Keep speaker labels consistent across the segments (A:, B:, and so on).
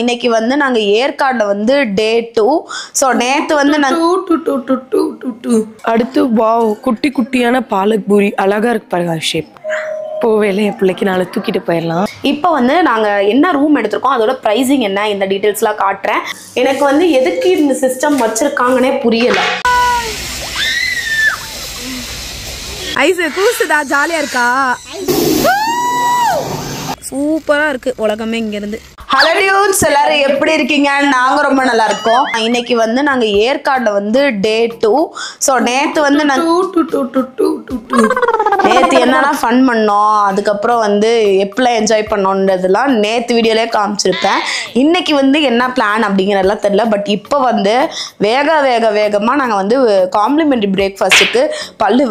A: இன்னைக்கு வந்து நாங்க ஏற்காடுல வந்து டே 2. ஸோ நேத்து வந்து
B: அடுத்து வாவ் குட்டி குட்டியான பாலக் பூரி அழகா இருக்கு பாருங்க ஷேப். போவேல என் பிள்ளைக்கு நாளை தூக்கிட்டு போயிடலாம்.
A: இப்போ வந்து நாங்க என்ன ரூம் எடுத்திருக்கோம் அதோட ப்ரைஸிங் என்ன இந்த டீட்டெயில்ஸ்லாம் காட்டுறேன். எனக்கு வந்து எதுக்கு இந்த சிஸ்டம் வச்சிருக்காங்கன்னே புரியல. ஐஸ் கூசுதா, ஜாலியா இருக்கா, சூப்பரா இருக்கு உலகமே இங்க இருந்து. ஹலோ டியூட்ஸ், எல்லாரும் எப்படி இருக்கீங்க? நாங்க ரொம்ப நல்லா இருக்கோம். இன்னைக்கு வந்து நாங்க ஏற்காடுல வந்து டே 2. ஸோ நேத்து வந்து நேத்து என்னன்னா ஃபன் பண்ணோம், அதுக்கப்புறம் வந்து எப்படிலாம் என்ஜாய் பண்ணோன்றதுலாம் நேத்து வீடியோலேயே காமிச்சிருப்பேன். இன்னைக்கு வந்து என்ன பிளான் அப்படிங்கிறதெல்லாம் தெரியல. பட் இப்போ வந்து வேகமா நாங்கள் வந்து காம்ப்ளிமெண்ட்ரி பிரேக்ஃபாஸ்ட்டுக்கு பல்லு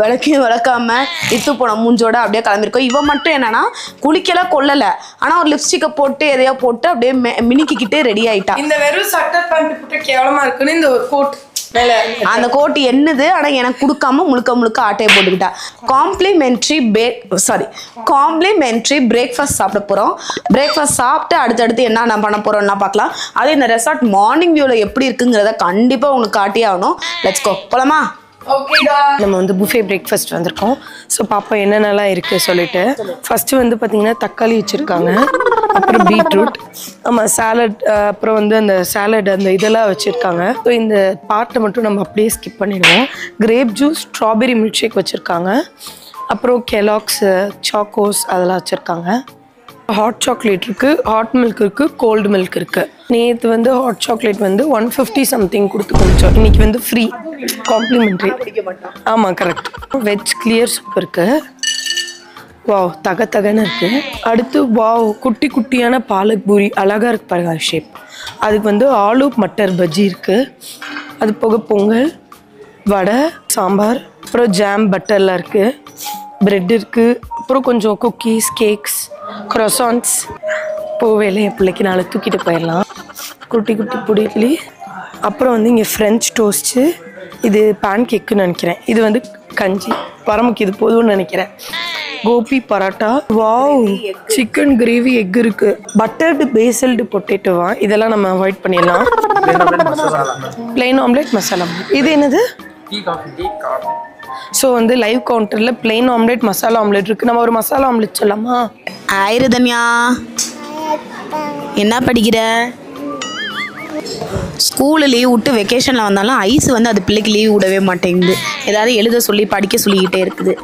A: விளக்காம இத்து போன மூஞ்சோட அப்படியே கிளம்பிருக்கோம். இவன் மட்டும் என்னன்னா குளிக்கலாம் கொள்ளலை, ஆனால் ஒரு லிப்ஸ்டிக்கை போட்டு எதையோ போட்டு அப்படியே மினிக்கிட்டு ரெடி ஆயிட்டா.
B: இந்த வெறும் சட்டை பேண்ட் போட்டு கேவலமா இருக்குன்னு இந்த ஒரு கோட்
A: அந்த கோட்டு என்னது, ஆனா எனக்கு கொடுக்காம முழுக்க ஆட்டையை போட்டுக்கிட்டா. காம்ப்ளிமெண்ட்ரி பிரேக்ஃபாஸ்ட் சாப்பிட போறோம். பிரேக்ஃபாஸ்ட் சாப்பிட்டு அடுத்தடுத்து என்ன பண்ண போறோம்னா பார்க்கலாம். அது இந்த ரெசார்ட் மார்னிங் வியூல எப்படி இருக்குங்கிறத கண்டிப்பா உங்களுக்கு காட்டியே ஆகணும். லெட்ஸ் கோ, போலாமா?
B: நம்ம வந்து புஃபே பிரேக்ஃபாஸ்ட் வந்திருக்கோம். ஸோ பாப்பா என்னென்னலாம் இருக்குது சொல்லிட்டு. ஃபஸ்ட்டு வந்து பார்த்தீங்கன்னா தக்காளி வச்சுருக்காங்க, அப்புறம் பீட்ரூட், ஆமாம் சாலட், அப்புறம் வந்து அந்த சாலட் அந்த இதெல்லாம் வச்சுருக்காங்க. ஸோ இந்த பார்ட்டை மட்டும் நம்ம அப்படியே ஸ்கிப் பண்ணிடுவோம். Grape juice, strawberry milk shake வச்சுருக்காங்க, அப்புறம் கெலாக்ஸு, சாக்கோஸ் அதெல்லாம் வச்சுருக்காங்க. ஹாட் சாக்லேட் இருக்குது, ஹாட் மில்க் இருக்குது, கோல்டு மில்க் இருக்குது. நேற்று வந்து ஹாட் சாக்லேட் வந்து 150 சம்திங் கொடுத்து குடித்தோம். இன்றைக்கி வந்து ஃப்ரீ காம்ப்ளிமெண்ட்ரி. ஆமாம் கரெக்ட். வெஜ் கிளியர் சூப் இருக்குது. வாவ் தகன்னு இருக்குது. அடுத்து வாவ் குட்டி குட்டியான பாலக் பூரி அழகாக இருக்குது பாருங்க ஷேப். அதுக்கு வந்து ஆலு மட்டர் பஜ்ஜி இருக்குது. அது போக பொங்கல், வடை, சாம்பார், அப்புறம் ஜாம் பட்டர்லாம் இருக்குது, ப்ரெட் இருக்குது, அப்புறம் கொஞ்சம் குக்கீஸ், கேக்ஸ், croissants. போவேல என் பிள்ளைக்கு நாளை தூக்கிட்டு போயிடலாம். குட்டி குட்டி பொடி இட்லி, அப்புறம் வந்து இங்கே ஃப்ரெஞ்ச் டோஸ்ட்டு, இது பேன் கேக்குன்னு நினைக்கிறேன். இது வந்து கஞ்சி பரமுக்கு இது போதும்னு நினைக்கிறேன். Gobi parotta, wow chicken gravy, egg இருக்குது, பட்டர்டு பேசல்டு பொட்டேட்டோவா, இதெல்லாம் நம்ம அவாய்ட் பண்ணிடலாம். Plain omelette masala. இது என்னது? ஸோ வந்து லைவ் கவுண்டரில் பிளெயின் ஆம்லேட், மசாலா ஆம்லேட் இருக்குது. நம்ம ஒரு மசாலா ஆம்லேட் சொல்லலாமா?
A: ஆயிரதன்யா, என்ன படிக்கிற? ஸ்கூலு லீவ் விட்டு வெக்கேஷனில் வந்தாலும் ஐஸ் வந்து அது பிள்ளைக்கு லீவ் விடவே மாட்டேங்குது. ஏதாவது எழுத சொல்லி படிக்க சொல்லிக்கிட்டே இருக்குது.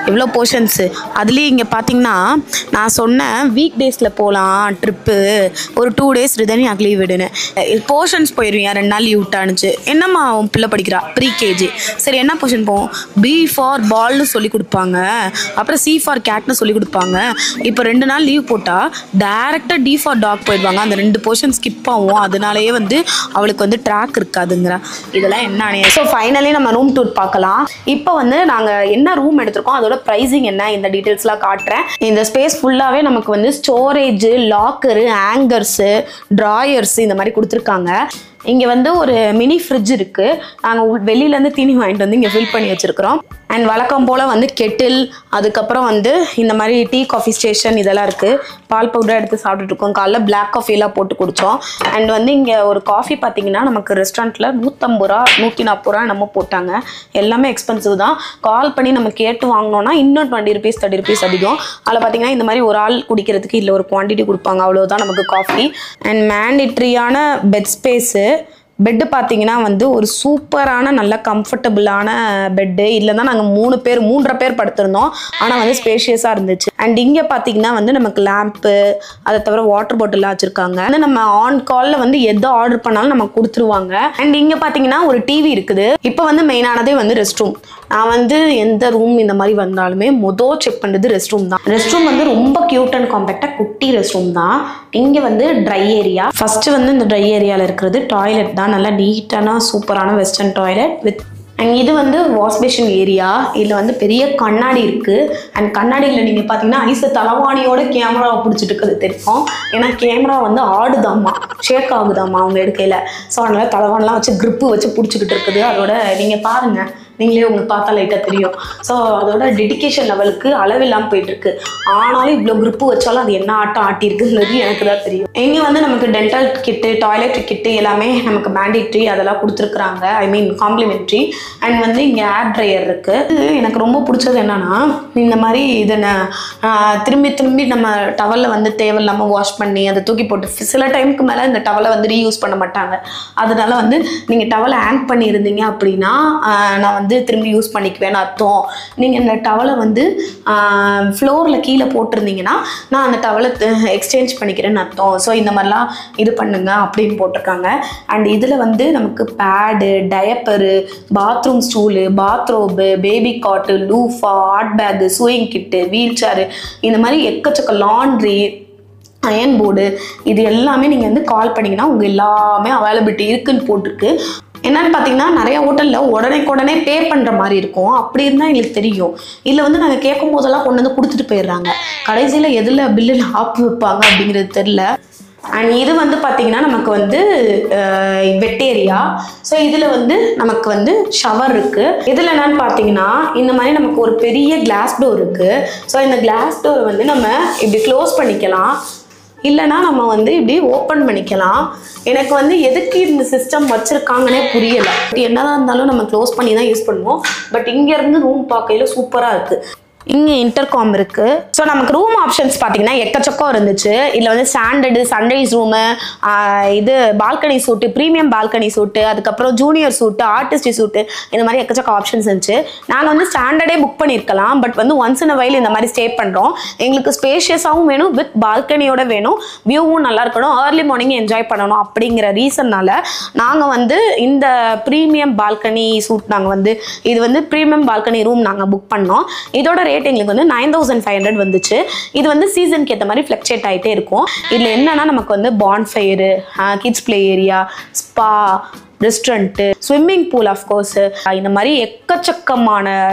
A: எவ்வளோ போர்ஷன்ஸு. அதுலேயும் இங்கே பார்த்தீங்கன்னா நான் சொன்னேன் வீக் டேஸில் போகலாம் ட்ரிப்பு, ஒரு 2 days ரிதன்யாக்கு லீவ் விடுனேன். போர்ஷன்ஸ் போயிடுவியா 2 நாள் லீவ் விட்டானுச்சு. என்னம்மா அவன் பிள்ளை படிக்கிறா ப்ரீ-KG. சரி என்ன போர்ஷன் போவோம்? B ஃபார் பால்னு சொல்லி கொடுப்பாங்க, அப்புறம் C ஃபார் கேட்னு சொல்லி கொடுப்பாங்க. இப்போ 2 நாள் லீவ் போட்டால் டேரெக்டாக D ஃபார் டாக் போயிடுவாங்க. அந்த 2 போர்ஷன் ஸ்கிப் ஆகும். அதனாலேயே வந்து அவளுக்கு வந்து ட்ராக் இருக்காதுங்கிற. இதெல்லாம் என்ன அணியா. ஸோ ஃபைனலி நம்ம ரூம் டூர் பார்க்கலாம். இப்போ வந்து நாங்கள் என்ன ரூம் எடுத்திருக்கோம் அதோட ப்ரைஸிங் என்ன இந்த டீட்டெயில்ஸ்லாம் காட்டுறேன். இந்த ஸ்பேஸ் ஃபுல்லாகவே நமக்கு வந்து ஸ்டோரேஜ், லாக்கரு, ஹேங்கர்ஸு, ட்ராயர்ஸு இந்த மாதிரி கொடுத்துருக்காங்க. இங்கே வந்து ஒரு மினி ஃப்ரிட்ஜ் இருக்குது. நாங்கள் வெளியிலேருந்து தீனி வாங்கிட்டு வந்து இங்கே ஃபில் பண்ணி வச்சுருக்கிறோம். அண்ட் வழக்கம் போல் வந்து கெட்டில், அதுக்கப்புறம் வந்து இந்த மாதிரி டீ காஃபி ஸ்டேஷன் இதெல்லாம் இருக்குது. பால் பவுடர் எடுத்து சாப்பிட்டுருக்கோம். காலைல பிளாக் காஃபிலாம் போட்டு குடித்தோம். அண்ட் வந்து இங்கே ஒரு காஃபி பார்த்தீங்கன்னா நமக்கு ரெஸ்டாரண்ட்டில் 150 ரூபா 140 ரூபா நம்ம போட்டாங்க. எல்லாமே எக்ஸ்பென்சிவ் தான். கால் பண்ணி நம்ம கேட்டு வாங்கினோன்னா இன்னும் 20 rupees 30 rupees அதிகம். அதில் பார்த்தீங்கன்னா இந்த மாதிரி ஒரு ஆள் குடிக்கிறதுக்கு இல்லை ஒரு குவான்டிட்டி கொடுப்பாங்க, அவ்வளோதான் நமக்கு காஃபி. அண்ட் மேண்டிட்ரியான பெட் ஸ்பேஸு. பெட்டு பார்த்தீங்கன்னா வந்து ஒரு சூப்பரான நல்ல கம்ஃபர்டபுளான பெட்டு. இல்லை தான் நாங்கள் 3.5 பேர் படுத்திருந்தோம். ஆனால் வந்து ஸ்பேஷியஸாக இருந்துச்சு. அண்ட் இங்கே பார்த்தீங்கன்னா வந்து நமக்கு லேம்ப்பு, அதை தவிர வாட்டர் பாட்டிலாம் வச்சுருக்காங்க. வந்து நம்ம ஆன் காலில் வந்து எதை ஆர்டர் பண்ணாலும் நமக்கு கொடுத்துருவாங்க. அண்ட் இங்கே பார்த்தீங்கன்னா ஒரு டிவி இருக்குது. இப்போ வந்து மெயினானதே வந்து ரெஸ்ட் ரூம். நான் வந்து எந்த ரூம் இந்த மாதிரி வந்தாலுமே செக் பண்ணுறது ரெஸ்ட் ரூம் தான். ரெஸ்ட் ரூம் வந்து ரொம்ப க்யூட் அண்ட் காம்பேக்டாக குட்டி ரெஸ்ட் ரூம் தான். இங்கே வந்து ட்ரை ஏரியா. ஃபஸ்ட்டு வந்து இந்த ட்ரை ஏரியாவில் இருக்கிறது டாய்லெட் தான். நல்லா நீட்டான சூப்பரான வெஸ்டர்ன் டாய்லெட் வித். அண்ட் இது வந்து வாஷ் பேஷன் ஏரியா. இதில் வந்து பெரிய கண்ணாடி இருக்குது. அண்ட் கண்ணாடியில் நீங்கள் பார்த்தீங்கன்னா ஐஸ் தலைவாணியோட கேமராவை பிடிச்சிட்டு இருக்குது தெரியும். ஏன்னா கேமரா வந்து ஆடுதாம்மா, ஷேக் ஆகுதாம்மா அவங்க எடுக்கையில். ஸோ அதனால் தலைவானெலாம் வச்சு க்ரிப்பு வச்சு பிடிச்சிக்கிட்டு இருக்குது. அதோட நீங்கள் பாருங்கள் நீங்களே உங்களுக்கு பார்த்தா லைட்டாக தெரியும். ஸோ அதோட டெடிகேஷன் லெவலுக்கு அளவில்லாமல் போயிட்டுருக்கு. ஆனாலும் இவ்வளோ குரூப்பு வச்சாலும் அது என்ன ஆட்டம் ஆட்டியிருக்குங்கிறது எனக்கு தான் தெரியும். இங்கே வந்து நமக்கு டென்டல் கிட்டு, டாய்லெட் கிட்டு எல்லாமே நமக்கு மேண்டேட்ரி அதெல்லாம் கொடுத்துருக்குறாங்க. ஐ மீன் காம்ப்ளிமெண்ட்ரி. அண்ட் வந்து இங்கே ஏர் ட்ரையர் இருக்குது. எனக்கு ரொம்ப பிடிச்சது என்னன்னா, இந்த மாதிரி இதை திரும்பி திரும்பி நம்ம டவலில் வந்து தேவையில்லாமல் வாஷ் பண்ணி அதை தூக்கி போட்டு சில டைமுக்கு மேலே இந்த டவலை வந்து ரீயூஸ் பண்ண மாட்டாங்க. அதனால வந்து நீங்கள் டவலை ஹேங் பண்ணியிருந்தீங்க அப்படின்னா நான் வந்து திரும்பி யூஸ் பண்ணிக்குவேன்னு அர்த்தம். நீங்கள் இந்த டவலை வந்து ஃப்ளோரில் கீழே போட்டிருந்தீங்கன்னா நான் அந்த டவலை எக்ஸ்சேஞ்ச் பண்ணிக்கிறேன்னு அர்த்தம். ஸோ இந்த மாதிரிலாம் இது பண்ணுங்க அப்படின்னு போட்டிருக்காங்க. அண்ட் இதில் வந்து நமக்கு pad, diaper, bathroom stool, bathrobe, baby cot, loofah, hot pack, sewing kit, wheelchair, இந்த மாதிரி எக்கச்சக்க லாண்ட்ரி, அயன் போர்டு, இது எல்லாமே நீங்கள் வந்து கால் பண்ணிங்கன்னா உங்கள் எல்லாமே அவைலபிலிட்டி இருக்குன்னு போட்டிருக்கு. என்னன்னு பார்த்தீங்கன்னா நிறைய ஹோட்டலில் உடனே பே பண்ணுற மாதிரி இருக்கும். அப்படி இருந்தால் எங்களுக்கு தெரியும். இதில் வந்து நாங்கள் கேட்கும் போதெல்லாம் கொண்டு வந்து கொடுத்துட்டு போயிடுறாங்க. கடைசியில் எதில் பில்லில் ஆப்பு வைப்பாங்க அப்படிங்கிறது தெரில. அண்ட் இது வந்து பார்த்திங்கன்னா நமக்கு வந்து வெட் ஏரியா. ஸோ இதில் வந்து நமக்கு வந்து ஷவர் இருக்குது. இதில் என்னன்னு பார்த்தீங்கன்னா இந்த மாதிரி நமக்கு ஒரு பெரிய கிளாஸ் டோர் இருக்குது. ஸோ இந்த கிளாஸ் டோர் வந்து நம்ம இப்படி க்ளோஸ் பண்ணிக்கலாம், இல்லைனா நம்ம வந்து இப்படி ஓப்பன் பண்ணிக்கலாம். எனக்கு வந்து எதுக்கு இந்த சிஸ்டம் வச்சுருக்காங்கன்னே புரியலை. என்னதான் இருந்தாலும் நம்ம க்ளோஸ் பண்ணி தான் யூஸ் பண்ணுவோம். பட் இங்கேருந்து ரூம் பார்க்கையில் சூப்பராக இருக்குது. இங்கே இன்டர்காம் இருக்குது. ஸோ நமக்கு ரூம் ஆப்ஷன்ஸ் பார்த்தீங்கன்னா எக்கச்சக்கம் இருந்துச்சு. இதில் வந்து ஸ்டாண்டர்டு, சன்ரைஸ் ரூமு, இது பால்கனி சூட்டு, ப்ரீமியம் பால்கனி சூட்டு, அதுக்கப்புறம் ஜூனியர் சூட்டு, ஆர்டிஸ்டி சூட்டு, இந்த மாதிரி எக்கச்சக்க ஆப்ஷன்ஸ் இருந்துச்சு. நாங்கள் வந்து ஸ்டாண்டர்டே புக் பண்ணியிருக்கலாம். பட் வந்து ஒன்ஸ் இன் அ வைல் இந்த மாதிரி ஸ்டே பண்ணுறோம். எங்களுக்கு ஸ்பேஷியஸாகவும் வேணும், வித் பால்கனியோட வேணும், வியூவும் நல்லா இருக்கணும், ஏர்லி மார்னிங் என்ஜாய் பண்ணணும் அப்படிங்கிற ரீசன்னால நாங்கள் வந்து இந்த ப்ரீமியம் பால்கனி சூட் நாங்கள் வந்து இது வந்து ப்ரீமியம் பால்கனி ரூம் நாங்கள் புக் பண்ணோம். இதோட ரேட் எங்களுக்கு வந்து 9500 வந்துச்சு. இது வந்து சீசனுக்கு ஏற்ற மாதிரி ஃப்ளக்சுவேட் ஆகிட்டே இருக்கும். இதில் என்னன்னா நமக்கு வந்து bonfire, kids play area, spa, restaurant, swimming pool, of course இந்த மாதிரி எக்கச்சக்கமான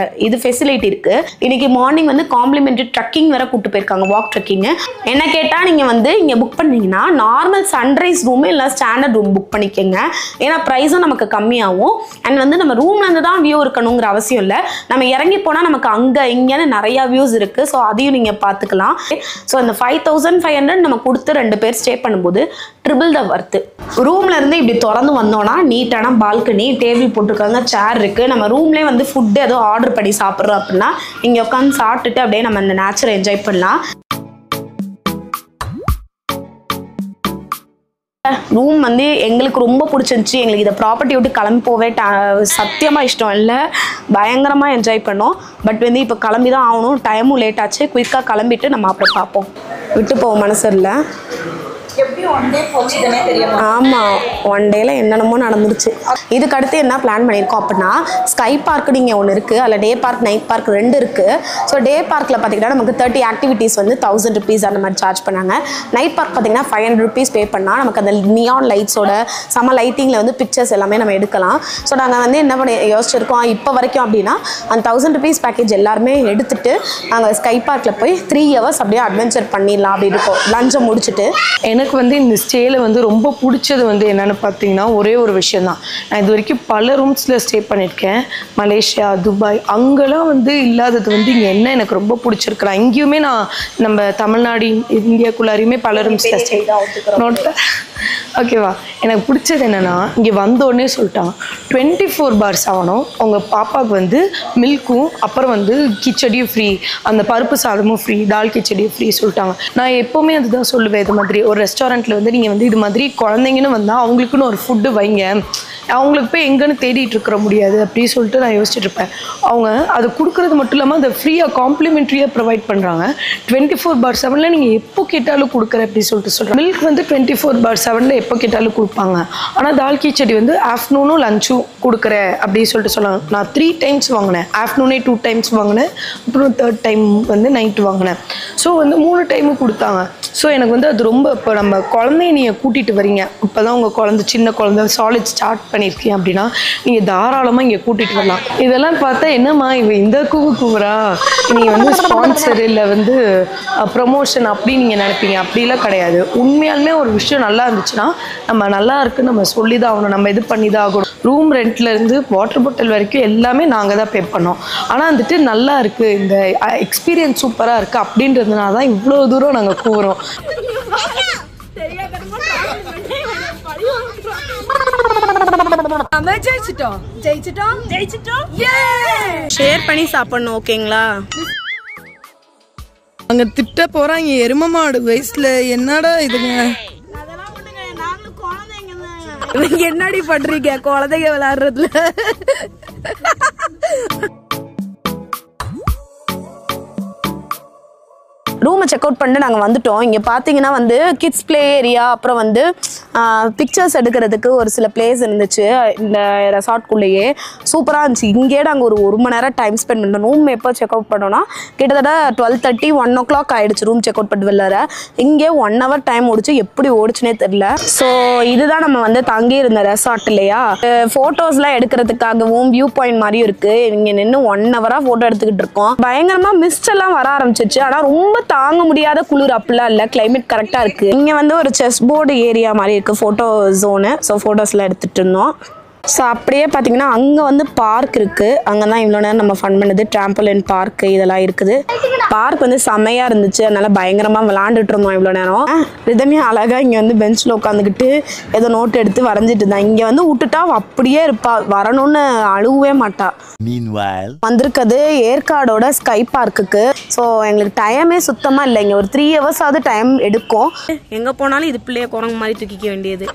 A: இது ஃபெசிலிட்டி இருக்குது. இன்றைக்கி மார்னிங் வந்து காம்ப்ளிமெண்ட்ரி ட்ரக்கிங் வேறு கூப்பிட்டு போயிருக்காங்க, வாக் ட்ரக்கிங்கு. என்ன கேட்டால் நீங்கள் வந்து இங்கே புக் பண்ணிங்கன்னா நார்மல் சன்ரைஸ் ரூமு இல்லை ஸ்டாண்டர்ட் ரூம் புக் பண்ணிக்கோங்க. ஏன்னா ப்ரைஸும் நமக்கு கம்மியாகும். அண்ட் வந்து நம்ம ரூம்லேருந்து தான் வியூ இருக்கணுங்கிற அவசியம் இல்லை. நம்ம இறங்கி போனால் நமக்கு அங்கே இங்கேன்னு நிறையா வியூஸ் இருக்குது. ஸோ அதையும் நீங்கள் பார்த்துக்கலாம். ஸோ இந்த 5500 நம்ம கொடுத்து 2 பேர் ஸ்டே பண்ணும்போது ட்ரிபிள் த வர்த்து. ரூம்லேருந்து இப்படி திறந்து வந்தோன்னா நீட்டான பால்கனி, டேபிள் போட்டிருக்காங்க, சேர் இருக்குது. நம்ம ரூம்லேயே வந்து ஃபுட்டு ஏதோ ஆர்டர் பண்ணி சாப்பிட்றோம் அப்படின்னா இங்கே உட்காந்து சாப்பிட்டுட்டு அப்படியே நம்ம இந்த நேச்சரை என்ஜாய் பண்ணலாம். ரூம் வந்து எங்களுக்கு ரொம்ப பிடிச்சிருந்துச்சி. எங்களுக்கு இதை ப்ராப்பர்ட்டி விட்டு கிளம்பி போவே சத்தியமாக இஷ்டம் இல்லை. பயங்கரமாக என்ஜாய் பண்ணோம். பட் வந்து இப்போ கிளம்பி தான் ஆகணும். டைமும் லேட் ஆச்சு. குயிக்காக கிளம்பிட்டு நம்ம அப்புறம் பார்ப்போம். விட்டு போவோம் மனசு இல்லை. ஆமாம், ஒன் டேல என்னென்னமோ நடந்துருச்சு. இதுக்கு அடுத்து என்ன பிளான் பண்ணியிருக்கோம் அப்படின்னா, ஸ்கை பார்க்குன்னு இங்கே ஒன்று இருக்குது. அதில் டே பார்க், நைட் பார்க் 2 இருக்குது. ஸோ டே பார்க்கில் பார்த்தீங்கன்னா நமக்கு 30 ஆக்டிவிட்டீஸ் வந்து 1000 rupees அந்த மாதிரி சார்ஜ் பண்ணாங்க. நைட் பார்க் பார்த்தீங்கன்னா 500 rupees பே பண்ணால் நமக்கு அந்த நியான் லைட்ஸோட செம லைட்டிங்கில் வந்து பிக்சர்ஸ் எல்லாமே நம்ம எடுக்கலாம். ஸோ நாங்கள் வந்து என்ன பண்ணி யோசிச்சிருக்கோம் இப்போ வரைக்கும் அப்படின்னா, அந்த 1000 rupees பேக்கேஜ் எல்லாருமே எடுத்துகிட்டு நாங்கள் ஸ்கை பார்க்கில் போய் 3 hours அப்படியே அட்வென்ச்சர் பண்ணிடலாம் அப்படி இருக்கோம், லஞ்சை முடிச்சுட்டு.
B: எனக்கு வந்து இந்த ஸ்டேயில் வந்து ரொம்ப பிடிச்சது வந்து என்னென்னு பார்த்தீங்கன்னா ஒரே ஒரு விஷயம் தான். நான் இது வரைக்கும் பல ரூம்ஸில் ஸ்டே பண்ணியிருக்கேன். மலேசியா, துபாய், அங்கெல்லாம் வந்து இல்லாதது வந்து இங்கே என்ன எனக்கு ரொம்ப பிடிச்சிருக்கலாம். இங்கேயுமே நான் நம்ம தமிழ்நாடு, இந்தியாக்குள்ளாரையுமே பல ரூம்ஸில் ஸ்டே நோட் ஓகேவா. எனக்கு பிடிச்சது என்னென்னா இங்கே வந்தோடனே சொல்லிட்டாங்க 24 bars ஆகணும். உங்கள் பாப்பாவுக்கு வந்து மில்க்கும் அப்புறம் வந்து கிச்சடியும் ஃப்ரீ, அந்த பருப்பு சாதமும் ஃப்ரீ, தால் கிச்சடியும் ஃப்ரீ சொல்லிட்டாங்க. நான் எப்போவுமே அதுதான் சொல்லுவேன். இது மாதிரி ஒரு ரெஸ்டாரண்ட்டில் வந்து நீங்கள் வந்து இது மாதிரி குழந்தைங்கன்னு வந்தால் அவங்களுக்குன்னு ஒரு ஃபுட்டு வைங்க. அவங்களுக்கு போய் எங்கன்னு தேடிட்டு இருக்கிற முடியாது அப்படின்னு சொல்லிட்டு நான் யோசிச்சுட்டு இருப்பேன். அவங்க அது கொடுக்குறது மட்டும் இல்லாமல் அதை ஃப்ரீயாக காம்ப்ளிமெண்ட்ரியாக ப்ரொவைட் பண்ணுறாங்க. 24/7 நீங்கள் எப்போ கேட்டாலும் கொடுக்குறேன் அப்படின்னு சொல்லிட்டு சொல்கிறேன். மில்க் வந்து 24/7 எப்போ கேட்டாலும் கொடுப்பாங்க. ஆனால் தால் கிச்சடி வந்து ஆஃப்டர்நூனும் லஞ்சும் கொடுக்குறேன் அப்படின்னு சொல்லிட்டு சொன்னாங்க. நான் 3 times வாங்கினேன். ஆஃப்டர்நூனே 2 times வாங்கினேன், அப்புறம் 3rd time வந்து நைட்டு வாங்கினேன். ஸோ வந்து 3 டைமும் கொடுத்தாங்க. ஸோ எனக்கு வந்து அது ரொம்ப இப்போ நம்ம குழந்தைய நீங்கள் கூட்டிகிட்டு வரீங்க, இப்போ தான் உங்கள் குழந்தை சின்ன குழந்தை சாலிட் ஸ்டார்ட் பண்ணியிருக்கீங்க அப்படின்னா நீங்கள் தாராளமாக இங்கே கூட்டிகிட்டு வரலாம். இதெல்லாம் பார்த்தா என்னம்மா இவ இந்த கூவுறா, நீங்கள் வந்து ஸ்பான்சர் இல்லை வந்து ப்ரமோஷன் அப்படி நீங்கள் நினைப்பீங்க. அப்படிலாம் கிடையாது. உண்மையாலுமே ஒரு விஷயம் நல்லா இருந்துச்சுன்னா நம்ம நல்லா இருக்குன்னு நம்ம சொல்லி தான் ஆகணும், நம்ம இது பண்ணி தான் ஆகணும். ரூம் ரெண்ட்லேருந்து வாட்டர் பாட்டில் வரைக்கும் எல்லாமே நாங்கள் தான் பே பண்ணோம். ஆனால் வந்துட்டு நல்லா இருக்குது, இந்த எக்ஸ்பீரியன்ஸ் சூப்பராக இருக்குது அப்படின்றதுனால தான் இவ்வளோ தூரம் நாங்கள் கூவுறோம்.
A: ஷேர் பண்ணி சாப்பிடணும். ஓகேங்களா?
C: அங்க திட்ட போறாங்க எரும மாடு வயசுல. என்னடா இதுங்க,
A: என்னடி பண்றீங்க குழந்தைங்க விளையாடுறதுல? ரூமை செக் அவுட் பண்ணிட்டு நாங்கள் வந்துட்டோம். இங்கே பார்த்தீங்கன்னா வந்து கிட்ஸ் ப்ளே ஏரியா, அப்புறம் வந்து பிக்சர்ஸ் எடுக்கிறதுக்கு ஒரு சில பிளேஸ் இருந்துச்சு இந்த ரெசார்ட்குள்ளேயே. சூப்பராக இருந்துச்சு. இங்கே நாங்கள் ஒரு மணி நேரம் டைம் ஸ்பெண்ட் பண்ணோம். ரூம் எப்போ செக் அவுட் பண்ணோன்னா கிட்டத்தட்ட 12:30 1 o'clock ஆகிடுச்சு ரூம் செக் அவுட் பண்ணிட்டு வெளில. இங்கே 1 hour டைம் ஓடிச்சு, எப்படி ஓடிச்சுனே தெரில. ஸோ இதுதான் நம்ம வந்து தங்கி இருந்த ரெசார்ட் இல்லையா. ஃபோட்டோஸ்லாம் எடுக்கிறதுக்காகவும் வியூ பாயிண்ட் மாதிரியும் இருக்குது. இங்கே நின்று 1 hour ஃபோட்டோ எடுத்துக்கிட்டு இருக்கோம். பயங்கரமாக மிஸ்ட் எல்லாம் வர ஆரம்பிச்சிச்சு. ஆனால் ரொம்ப தாங்க முடியாத குளிர் அப்படிலாம் இல்லை, கிளைமேட் கரெக்டாக இருக்குது. இங்கே வந்து ஒரு செஸ் போர்டு ஏரியா மாதிரி இருக்குது, ஃபோட்டோ ஜோனு. ஸோ ஃபோட்டோஸ்லாம் எடுத்துகிட்டு இருந்தோம். ஸோ அப்படியே பார்த்தீங்கன்னா அங்கே வந்து பார்க் இருக்குது. அங்கே தான் இவ்வளோ நேரம் நம்ம ஃபன் பண்ணுது. ட்ராம்பலின் பார்க்கு இதெல்லாம் இருக்குது. பார்க் வந்து செம்மையாக இருந்துச்சு. அதனால் பயங்கரமாக விளாண்டுட்டு இருந்தோம் இவ்வளோ நேரம். ரிதமியா அழகாக இங்கே வந்து பெஞ்சில் உட்காந்துக்கிட்டு ஏதோ நோட் எடுத்து வரைஞ்சிட்டு இருந்தான். இங்கே வந்து விட்டுட்டா அப்படியே இருப்பா, வரணும்னு அழுவே மாட்டா. வந்திருக்கிறது ஏற்காடோட ஸ்கை பார்க்குக்கு. ஸோ எங்களுக்கு டைமே சுத்தமாக இல்லை. இங்கே ஒரு 3 hours ஆகுது டைம் எடுக்கும். எங்கே போனாலும் இது பிள்ளைய குரங்கு மாதிரி தூக்கிக்க வேண்டியது.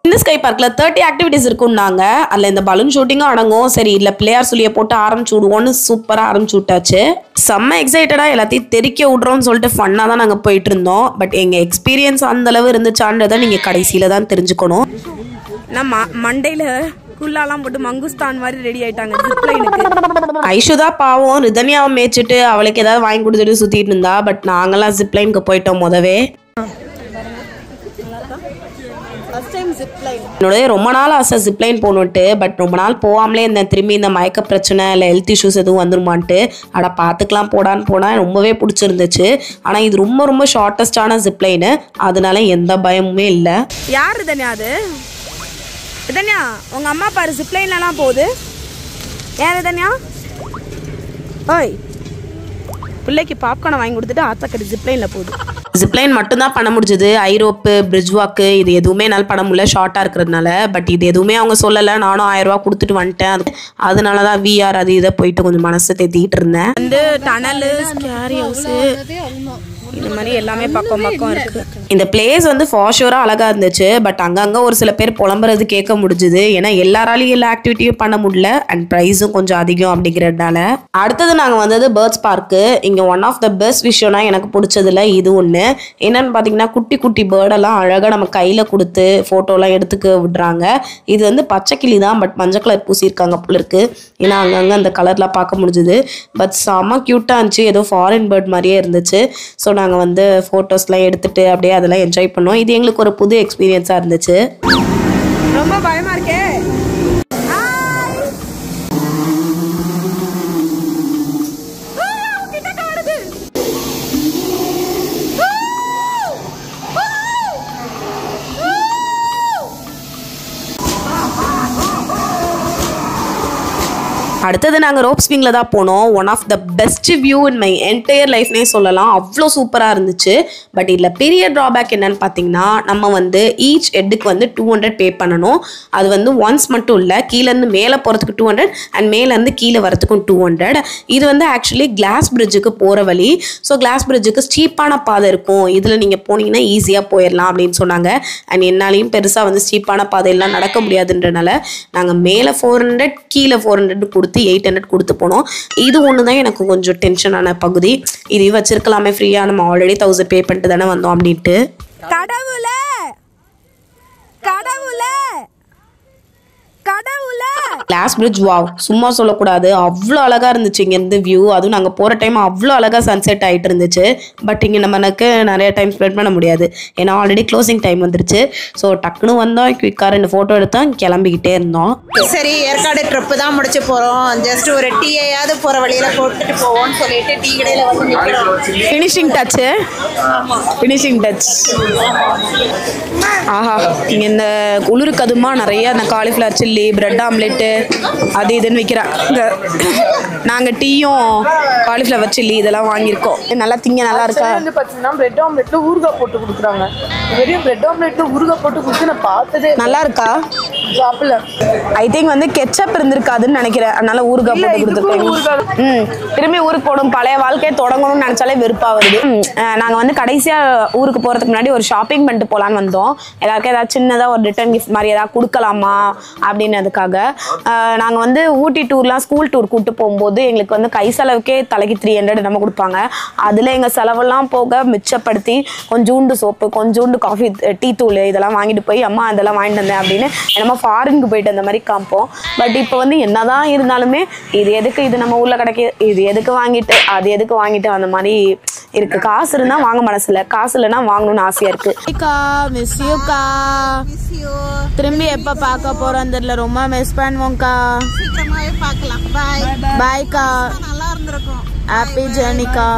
A: இந்த ஸ்கை பார்க்கில் 30 ஆக்டிவிட்டிஸ் இருக்குன்னாங்க. அதில் இந்த பலூன் ஷூட்டிங்கும் அடங்கும். சரி இல்லை பிள்ளையார் சொல்லியை போட்டு ஆரம்பிச்சு விடுவோன்னு சூப்பராக ஆரம்பிச்சு விட்டாச்சு. செம்ம எக்ஸைட்டடாக எல்லாத்தையும் தெறிக்க விட்றோம்னு சொல்லிட்டு ஃபன்னாக தான் நாங்கள் போயிட்டு இருந்தோம். பட் எங்கள் எக்ஸ்பீரியன்ஸ் அந்தளவு இருந்துச்சான்றதை நீங்கள் கடைசியில் தான் தெரிஞ்சுக்கணும். நான் மண்டையில் குள்ளாலாம் போட்டு மங்குஸ்தான் மாதிரி ரெடி ஆயிட்டாங்க ஜிப்லைனுக்கு. ஐஷுதா பாவம் ரிதன்யாவை மேய்ச்சிட்டு அவளுக்கு ஏதாவது வாங்கி கொடுத்துட்டு சுற்றிட்டு இருந்தா. பட் நாங்களாம் ஜிப்லைனுக்கு போயிட்டோம் முதவே. என்னோடய ரொம்ப நாள் ஆசை ஜிப்லைன் போகணுன்ட்டு. பட் ரொம்ப நாள் போகாமலே இந்த திரும்பி இந்த மயக்க பிரச்சனை இல்லை ஹெல்த் இஷ்யூஸ் எதுவும் வந்துருமான்ட்டு அட பார்த்துக்கலாம் போடான்னு போனால் ரொம்பவே பிடிச்சிருந்துச்சு. ஆனால் இது ரொம்ப ரொம்ப ஷார்ட்டஸ்டான ஜிப்லைனு, அதனால எந்த பயமுமே இல்லை. யார் ரிதன்யா அது? ரிதன்யா உங்க அம்மா பாரு ஜிப்லைன்லாம் போகுது. ஏன் ரிதன்யா? ஓய் பிள்ளைக்கு பாப்கார்னை வாங்கி கொடுத்துட்டு ஆத்தாக்கடி ஜிப்லைனில் போகுது. ஜிப்லைன் மட்டும்தான் பண்ண முடிஞ்சது. ஐரோப்பு பிரிட்ஜ் வாக்கு இது எதுவுமே என்னால் பண்ண முடியல ஷார்ட்டாக இருக்கிறதுனால. பட் இது எதுவுமே அவங்க சொல்லலை. நானும் 1000 ரூபா கொடுத்துட்டு வந்துட்டேன். அதனால தான் VR அது இதை போயிட்டு கொஞ்சம் மனசை தேத்திட்டு இருந்தேன். வந்து டனலு ஸ்கேரி ஹவுஸு இந்த மாதிரி எல்லாமே பக்கம் பக்கம் இருக்குது. இந்த பிளேஸ் வந்து ஃபார் ஷூராக அழகாக இருந்துச்சு. பட் அங்கங்கே ஒரு சில பேர் புலம்புறது கேட்க முடிஞ்சுது. ஏன்னா எல்லாராலையும் எல்லா ஆக்டிவிட்டியும் பண்ண முடியல. அண்ட் ப்ரைஸும் கொஞ்சம் அதிகம் அப்படிங்கிறதுனால. அடுத்தது நாங்கள் வந்தது பேர்ட்ஸ் பார்க்கு. இங்கே ஒன் ஆஃப் த பெஸ்ட் விஷயம்னா எனக்கு பிடிச்சதுல இது ஒன்று. என்னன்னு பார்த்தீங்கன்னா குட்டி குட்டி பேர்டெல்லாம் அழகாக நம்ம கையில் கொடுத்து ஃபோட்டோலாம் எடுத்துக்க விடுறாங்க. இது வந்து பச்சை கிளி தான், பட் மஞ்சள் கலர் பூசியிருக்காங்க போல இருக்கு. ஏன்னா அங்கங்கே அந்த கலர்லாம் பார்க்க முடிஞ்சுது. பட் செம்ம க்யூட்டாக இருந்துச்சு. ஏதோ ஃபாரின் பேர்ட் மாதிரியே இருந்துச்சு. ஸோ நாங்கள் வந்து ஃபோட்டோஸ்லாம் எடுத்துகிட்டு அப்படியே அதெல்லாம் என்ஜாய் பண்ணோம். இது எங்களுக்கு ஒரு புது எக்ஸ்பீரியன்ஸாக இருந்துச்சு. ரொம்ப பயமாக இருக்கே. அடுத்தது நாங்கள் ரோப் ஸ்விங்கில் தான் போனோம். One of the best view in my entire லைஃப்னே சொல்லலாம். அவ்வளோ சூப்பராக இருந்துச்சு. பட் இதில் பெரிய ட்ராபேக் என்னன்னு பார்த்தீங்கன்னா நம்ம வந்து ஈச் ஹெட்டுக்கு வந்து 200 பே பண்ணணும். அது வந்து ஒன்ஸ் மட்டும் இல்லை, கீழேருந்து மேலே போகிறதுக்கு 200 அண்ட் மேலேருந்து கீழே வரத்துக்கும் 200. இது வந்து ஆக்சுவலி கிளாஸ் பிரிட்ஜுக்கு போகிற வழி. ஸோ கிளாஸ் பிரிட்ஜுக்கு ஸ்டீப்பான பாதை இருக்கும், இதில் நீங்கள் போனீங்கன்னா ஈஸியாக போயிடலாம் அப்படின்னு சொன்னாங்க. அண்ட் என்னாலையும் பெருசாக வந்து ஸ்டீப்பான பாதையெல்லாம் நடக்க முடியாதுன்றனால நாங்கள் மேலே 400 கீழே 400 கொடுத்து 800 கொடுத்து போனோம். இது ஒன்று தான் எனக்கு கொஞ்சம் டென்ஷனான பகுதி. இது வச்சிருக்கலாமே ஃப்ரீயாக, நம்ம ஆல்ரெடி 1000 பே பண்ணிட்டு தானே வந்தோம் அப்படின்ட்டு. கடவுளே கடவுளே கடவுளே கிளாஸ் பிரிட்ஜ் வாவ் சும்மா சொல்லக்கூடாது, அவ்வளோ அழகா இருந்துச்சு இங்கேருந்து வியூ. அதுவும் நாங்கள் போகிற டைம் அவ்வளோ அழகா சன்செட் ஆகிட்டு இருந்துச்சு. பட் இங்கே நமக்கு நிறைய டைம் ஸ்பெண்ட் பண்ண முடியாது, ஏன்னா ஆல்ரெடி க்ளோசிங் டைம் வந்துருச்சு. ஸோ டக்குன்னு வந்தோம், குயிக்காக 2 ஃபோட்டோ எடுத்தோம், கிளம்பிக்கிட்டே இருந்தோம்.
D: சரி, ஏற்காடு ட்ரிப்பு தான் முடிச்சு போகிறோம், ஜஸ்ட் ஒரு டீயாவது போகிற வழியில் போட்டுட்டு போவோம்னு சொல்லிட்டு டீ கடையில் வந்து நிற்கிறோம்.
A: Finishing touch, finishing touch. ஆஹா, இங்கே இந்த குளிருக்கு அதுமா நிறைய அந்த காலிஃப்ளவர் சில்லி, பிரெட் ஆம்லெட்டு அது இதுன்னு விற்கிறாங்க. நாங்கள் டீயும் காலிஃப்ளவர் சில்லி இதெல்லாம் வாங்கியிருக்கோம். நல்லா திங்க நல்லா இருக்கா?
B: வந்து பார்த்தீங்கன்னா பிரெட் ஆம்லெட்ல ஊறுகாய் போட்டு கொடுக்குறாங்க. வெறும் பிரெட் ஆம்லெட்ல ஊறுகாய் போட்டு கொடுத்து நான் பார்த்ததே.
A: நல்லா இருக்கா?
B: சாப்பிடல.
A: ஐ திங்க் வந்து கெச்சப் இருந்திருக்காதுன்னு நினைக்கிறேன், அதனால ஊறுகாய் போட்டு கொடுத்துருக்கேன். திரும்பி ஊருக்கு போகணும், பழைய வாழ்க்கையை தொடங்கணும்னு நினைச்சாலே வெறுப்பா வருது. நாங்கள் வந்து கடைசியாக ஊருக்கு போகிறதுக்கு முன்னாடி ஒரு ஷாப்பிங் பண்ணிட்டு போகலான்னு வந்தோம். எல்லாருக்கும் ஏதாவது சின்னதாக ஒரு ரிட்டர்ன் கிஃப்ட் மாதிரி ஏதாவது கொடுக்கலாமா அப்படின்னதுக்காக. நாங்கள் வந்து ஊட்டி டூர்லாம் ஸ்கூல் டூர் கூப்பிட்டு போகும்போது எங்களுக்கு வந்து கை செலவுக்கே தலைக்கு 300 நம்ம கொடுப்பாங்க. அதில் எங்கள் செலவெல்லாம் போக மிச்சப்படுத்தி கொஞ்சோண்டு சோப்பு, கொஞ்சோண்டு காஃபி, டீ தூள் இதெல்லாம் வாங்கிட்டு போய் அம்மா அதெல்லாம் வாங்கிட்டு வந்தேன் அப்படின்னு நம்ம ஃபாரினுக்கு போயிட்டு அந்த மாதிரி காமிப்போம். பட் இப்போ வந்து என்னதான் இருந்தாலுமே இது எதுக்கு, இது நம்ம ஊரில் கிடைக்கிது, இது எதுக்கு வாங்கிட்டு அது எதுக்கு வாங்கிட்டு அந்த மாதிரி இருக்கு. காசு இருந்தா வாங்க மனசுல, காசு இல்லைன்னா வாங்கணும்னு ஆசையா இருக்கு. திரும்பி எப்ப பார்க்க போறோம் தெரியல, ரொம்ப மிஸ் பண்ணுவோம்க்கா.
D: சீக்கிரமாவே பார்க்கலாம். பாய்
A: பாய்க்கா,
D: நல்லா இருந்திருக்கும்.
A: ஹாப்பி ஜர்னிக்கா.